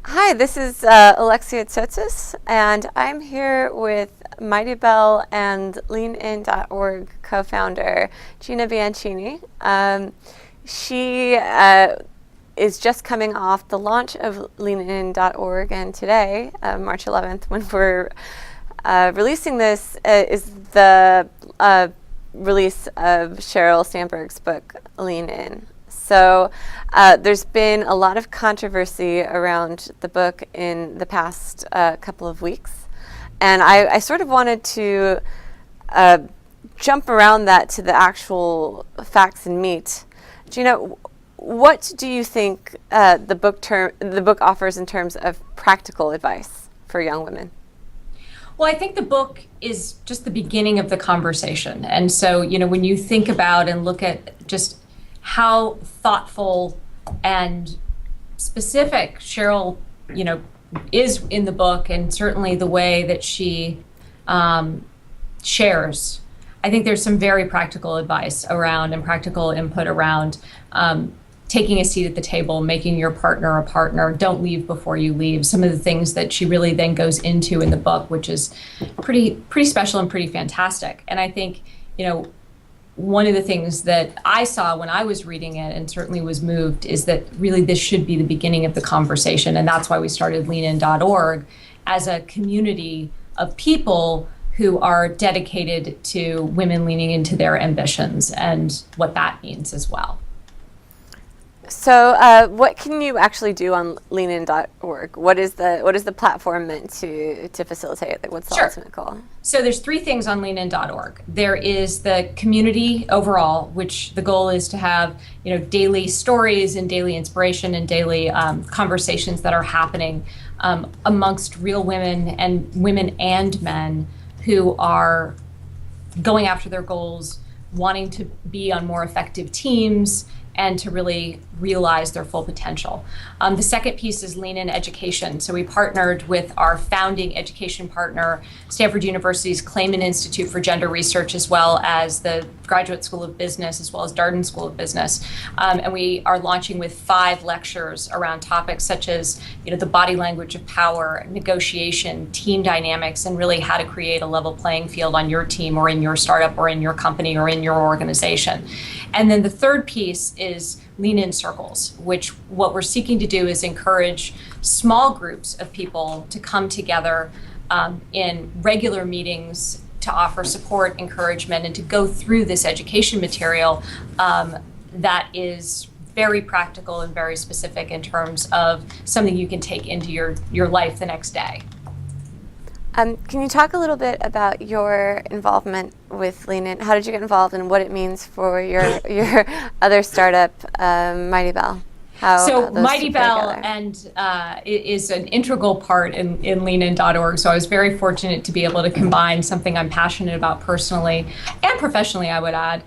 Hi, this is Alexia Tsotsis, and I'm here with Mighty Bell and Leanin.org co-founder Gina Bianchini. She is just coming off the launch of Leanin.org, and today, March 11th, when we're releasing this, is the release of Sheryl Sandberg's book, Lean In. So there's been a lot of controversy around the book in the past couple of weeks. And I sort of wanted to jump around that to the actual facts and meat. Gina, what do you think the book offers in terms of practical advice for young women? Well, I think the book is just the beginning of the conversation. And so, when you think about and look at just how thoughtful and specific Sheryl, is in the book, and certainly the way that she shares, I think there's some very practical advice around and practical input around taking a seat at the table, making your partner a partner, don't leave before you leave. Some of the things that she really then goes into in the book, which is pretty special and pretty fantastic. And I think, one of the things that I saw when I was reading it and certainly was moved is that really this should be the beginning of the conversation. And that's why we started Leanin.org as a community of people who are dedicated to women leaning into their ambitions and what that means as well. So what can you actually do on Leanin.org? What is the platform meant to facilitate? Like, what's the ultimate goal? So there's three things on Leanin.org. There is the community overall, which the goal is to have daily stories and daily inspiration and daily conversations that are happening amongst real women and men who are going after their goals, wanting to be on more effective teams, and to really realize their full potential. The second piece is Lean In Education. So we partnered with our founding education partner, Stanford University's Leanin Institute for Gender Research, as well as the Graduate School of Business, as well as Darden School of Business. And we are launching with 5 lectures around topics such as the body language of power, negotiation, team dynamics, and really how to create a level playing field on your team or in your startup or in your company or in your organization. And then the third piece is Lean In Circles, which what we're seeking to do is encourage small groups of people to come together in regular meetings to offer support, encouragement, and to go through this education material that is very practical and very specific in terms of something you can take into your life the next day. Can you talk a little bit about your involvement with Lean In? How did you get involved, and what it means for your other startup, Mighty Bell? So Mighty Bell is an integral part in Leanin.org. So I was very fortunate to be able to combine something I'm passionate about personally and professionally, I would add,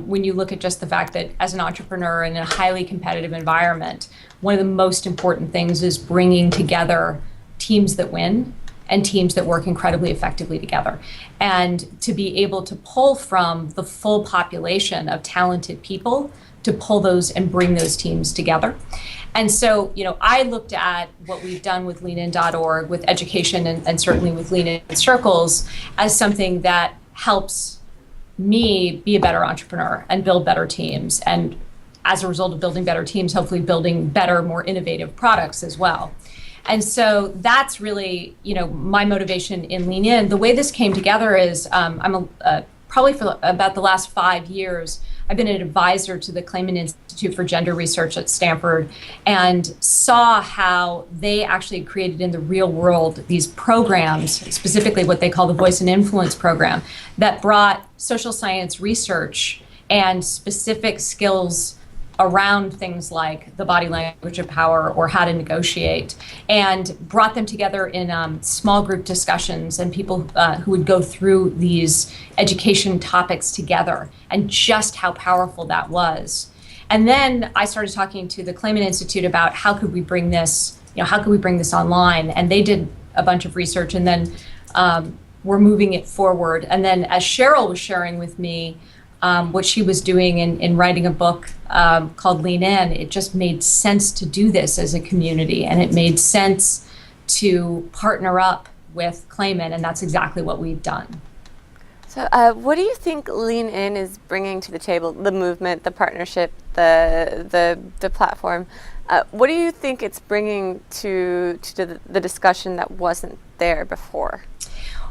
when you look at just the fact that as an entrepreneur in a highly competitive environment, one of the most important things is bringing together teams that win and teams that work incredibly effectively together. And to be able to pull from the full population of talented people to pull those and bring those teams together. And so, I looked at what we've done with Leanin.org, with education and certainly with Lean In Circles as something that helps me be a better entrepreneur and build better teams. And as a result of building better teams, hopefully building better, more innovative products as well. And so that's really, my motivation in Lean In. The way this came together is probably for about the last 5 years, I've been an advisor to the Leanin Institute for Gender Research at Stanford and saw how they actually created in the real world these programs, specifically what they call the Voice and Influence program, that brought social science research and specific skills around things like the body language of power or how to negotiate, and brought them together in small group discussions and people who would go through these education topics together, and just how powerful that was. And then I started talking to the Leanin Institute about how could we bring this, online, and they did a bunch of research, and then we're moving it forward. And then as Sheryl was sharing with me, what she was doing in writing a book called Leanin, it just made sense to do this as a community, and it made sense to partner up with Claimant, and that's exactly what we've done. So what do you think Leanin is bringing to the table, the movement, the partnership, the platform? What do you think it's bringing to the discussion that wasn't there before?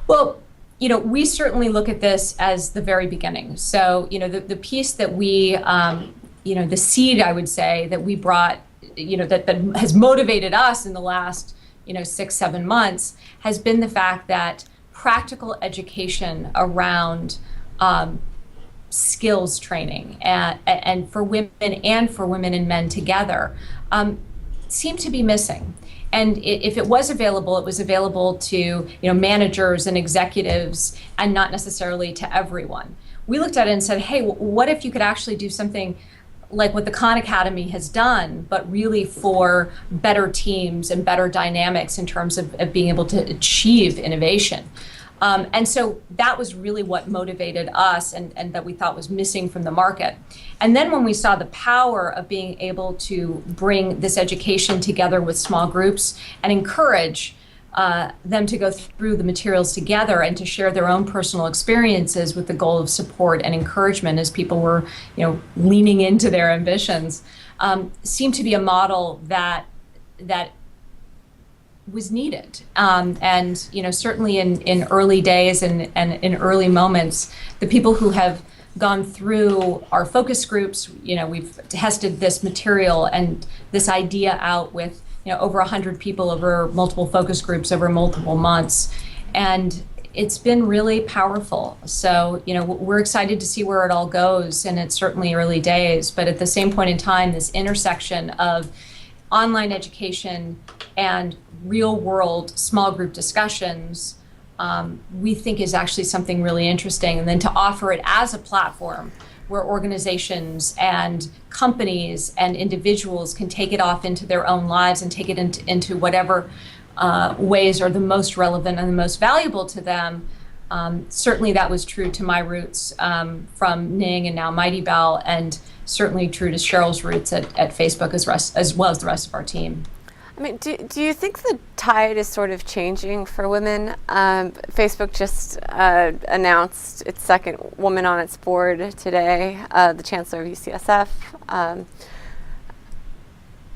Well, we certainly look at this as the very beginning. So, the piece that we, the seed, I would say, that we brought, that has motivated us in the last, 6-7 months has been the fact that practical education around skills training and for women and men together seemed to be missing. And if it was available to managers and executives and not necessarily to everyone. We looked at it and said, hey, what if you could actually do something like what the Khan Academy has done, but really for better teams and better dynamics in terms of being able to achieve innovation. And so that was really what motivated us and that we thought was missing from the market. And then when we saw the power of being able to bring this education together with small groups and encourage them to go through the materials together and to share their own personal experiences with the goal of support and encouragement as people were, leaning into their ambitions, seemed to be a model that was needed. And certainly in early days and in early moments, the people who have gone through our focus groups, we've tested this material and this idea out with over 100 people over multiple focus groups over multiple months. And it's been really powerful. So, we're excited to see where it all goes, and it's certainly early days. But at the same point in time, this intersection of online education and real world small group discussions, we think is actually something really interesting. And then to offer it as a platform where organizations and companies and individuals can take it off into their own lives and take it into whatever ways are the most relevant and the most valuable to them. Certainly that was true to my roots from Ning and now Mighty Bell, and certainly true to Cheryl's roots at Facebook as well as the rest of our team. I mean, do you think the tide is sort of changing for women? Facebook just announced its second woman on its board today, the chancellor of UCSF.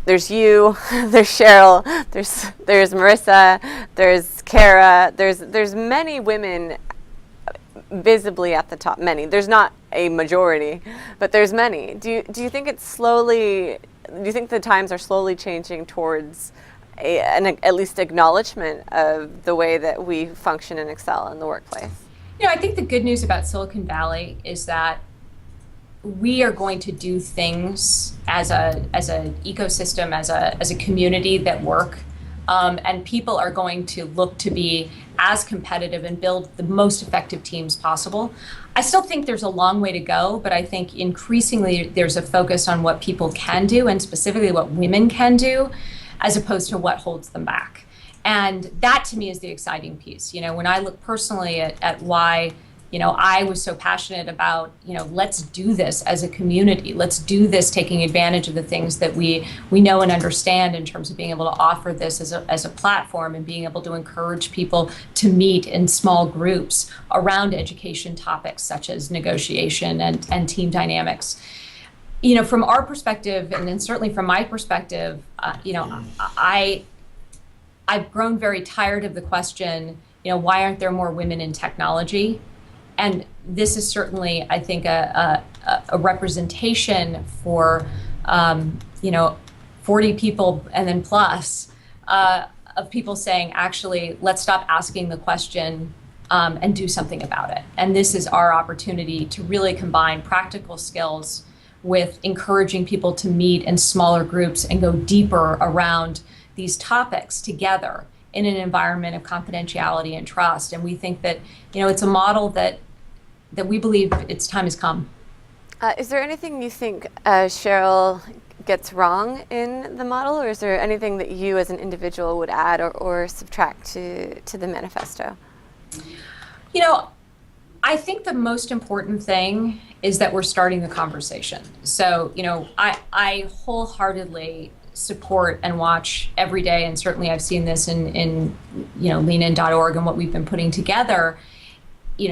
There's you, there's Cheryl, there's Marissa, there's Kara, there's many women visibly at the top. Many. There's not a majority, but there's many. Do you think it's slowly? Do you think the times are slowly changing towards at least acknowledgement of the way that we function and excel in the workplace? I think the good news about Silicon Valley is that we are going to do things as an ecosystem, as a community that work, and people are going to look to be as competitive and build the most effective teams possible. I still think there's a long way to go, but I think increasingly there's a focus on what people can do, and specifically what women can do, as opposed to what holds them back. And that to me is the exciting piece. When I look personally at why I was so passionate about, let's do this as a community. Let's do this taking advantage of the things that we know and understand in terms of being able to offer this as a platform and being able to encourage people to meet in small groups around education topics such as negotiation and team dynamics. From our perspective, and then certainly from my perspective, I've grown very tired of the question, why aren't there more women in technology? And this is certainly, I think, a representation for, 40 people and then plus of people saying, actually, let's stop asking the question and do something about it. And this is our opportunity to really combine practical skills with encouraging people to meet in smaller groups and go deeper around these topics together in an environment of confidentiality and trust. And we think that, it's a model that we believe its time has come. Is there anything you think Cheryl gets wrong in the model, or is there anything that you as an individual would add or subtract to the manifesto? I think the most important thing is that we're starting the conversation. So, I wholeheartedly support and watch every day, and certainly I've seen this in Leanin.org and what we've been putting together.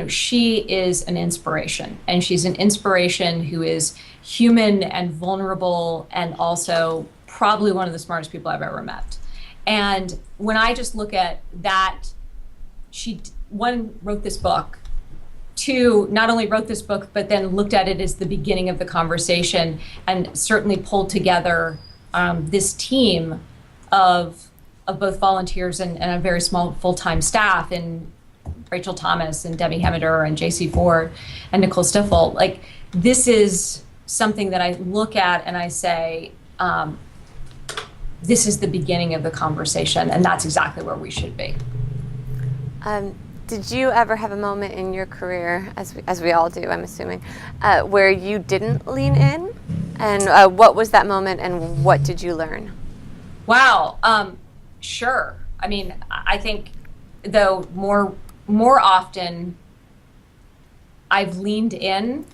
She is an inspiration, and she's an inspiration who is human and vulnerable, and also probably one of the smartest people I've ever met. And when I just look at that, she, one, wrote this book. Two, not only wrote this book, but then looked at it as the beginning of the conversation, and certainly pulled together this team of both volunteers and a very small full-time staff in Rachel Thomas and Debbie Hemeder and JC Ford and Nicole Stiffel. Like, this is something that I look at and I say, this is the beginning of the conversation, and that's exactly where we should be. Did you ever have a moment in your career, as we all do, I'm assuming, where you didn't lean in? And what was that moment, and what did you learn? Wow, sure. I mean, I think, though, more often I've leaned in,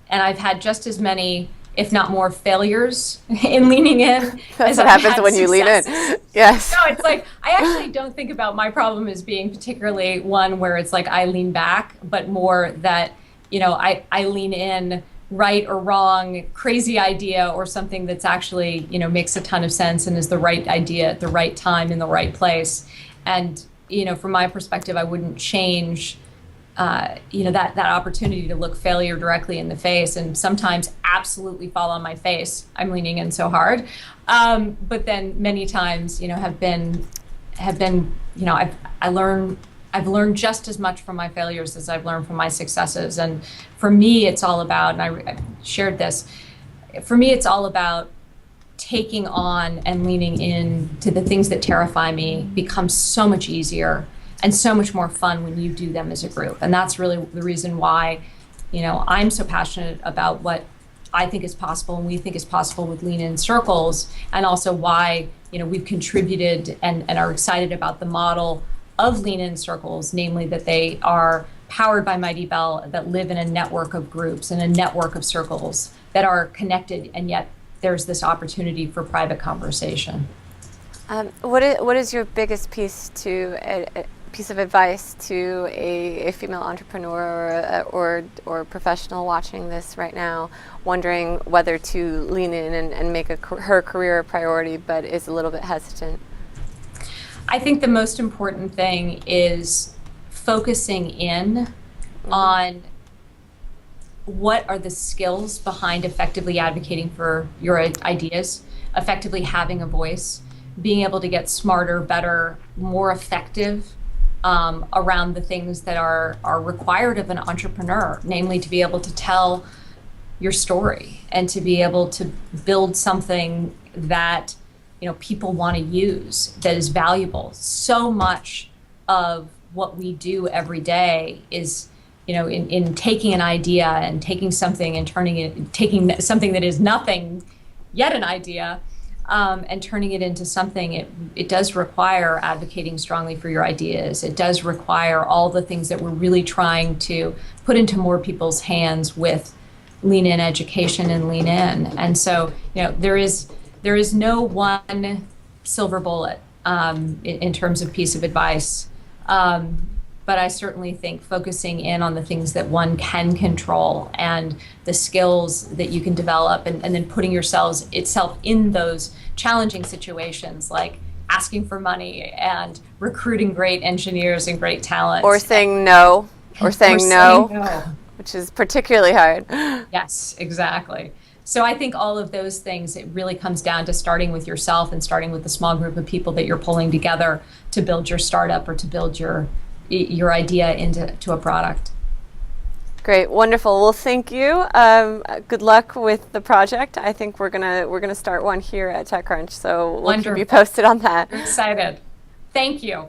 and I've had just as many, if not more, failures in leaning in. That's what happens when you lean in. Yes. No, it's like, I actually don't think about my problem as being particularly one where it's like I lean back, but more that, I lean in, right or wrong, crazy idea, or something that's actually, makes a ton of sense and is the right idea at the right time in the right place. And, from my perspective, I wouldn't change that opportunity to look failure directly in the face, and sometimes absolutely fall on my face. I'm leaning in so hard, but then many times, I've learned just as much from my failures as I've learned from my successes. And for me, it's all about, and I shared this. For me, it's all about taking on and leaning in to the things that terrify me becomes so much easier and so much more fun when you do them as a group. And that's really the reason why, I'm so passionate about what I think is possible and we think is possible with Lean In circles, and also why, we've contributed and are excited about the model of Lean In circles, namely that they are powered by Mighty Bell, that live in a network of groups and a network of circles that are connected, and yet there's this opportunity for private conversation. What is your biggest piece of advice to a female entrepreneur or professional watching this right now, wondering whether to lean in and make her career a priority, but is a little bit hesitant? I think the most important thing is focusing in on what are the skills behind effectively advocating for your ideas, effectively having a voice, being able to get smarter, better, more effective around the things that are required of an entrepreneur, namely to be able to tell your story and to be able to build something that people want to use, that is valuable. So much of what we do every day is, in taking an idea and taking something and taking something that is nothing yet an idea, and turning it into something. It does require advocating strongly for your ideas. It does require all the things that we're really trying to put into more people's hands with Lean In education and Lean In. And so, there is no one silver bullet in terms of piece of advice. But I certainly think focusing in on the things that one can control and the skills that you can develop, and then putting itself in those challenging situations, like asking for money and recruiting great engineers and great talent. Or saying no, which is particularly hard. Yes, exactly. So I think all of those things, it really comes down to starting with yourself and starting with the small group of people that you're pulling together to build your startup or to build your idea into a product. Great, wonderful. Well, thank you. Good luck with the project. I think we're gonna start one here at TechCrunch, so we'll keep you posted on that. I'm excited. Thank you.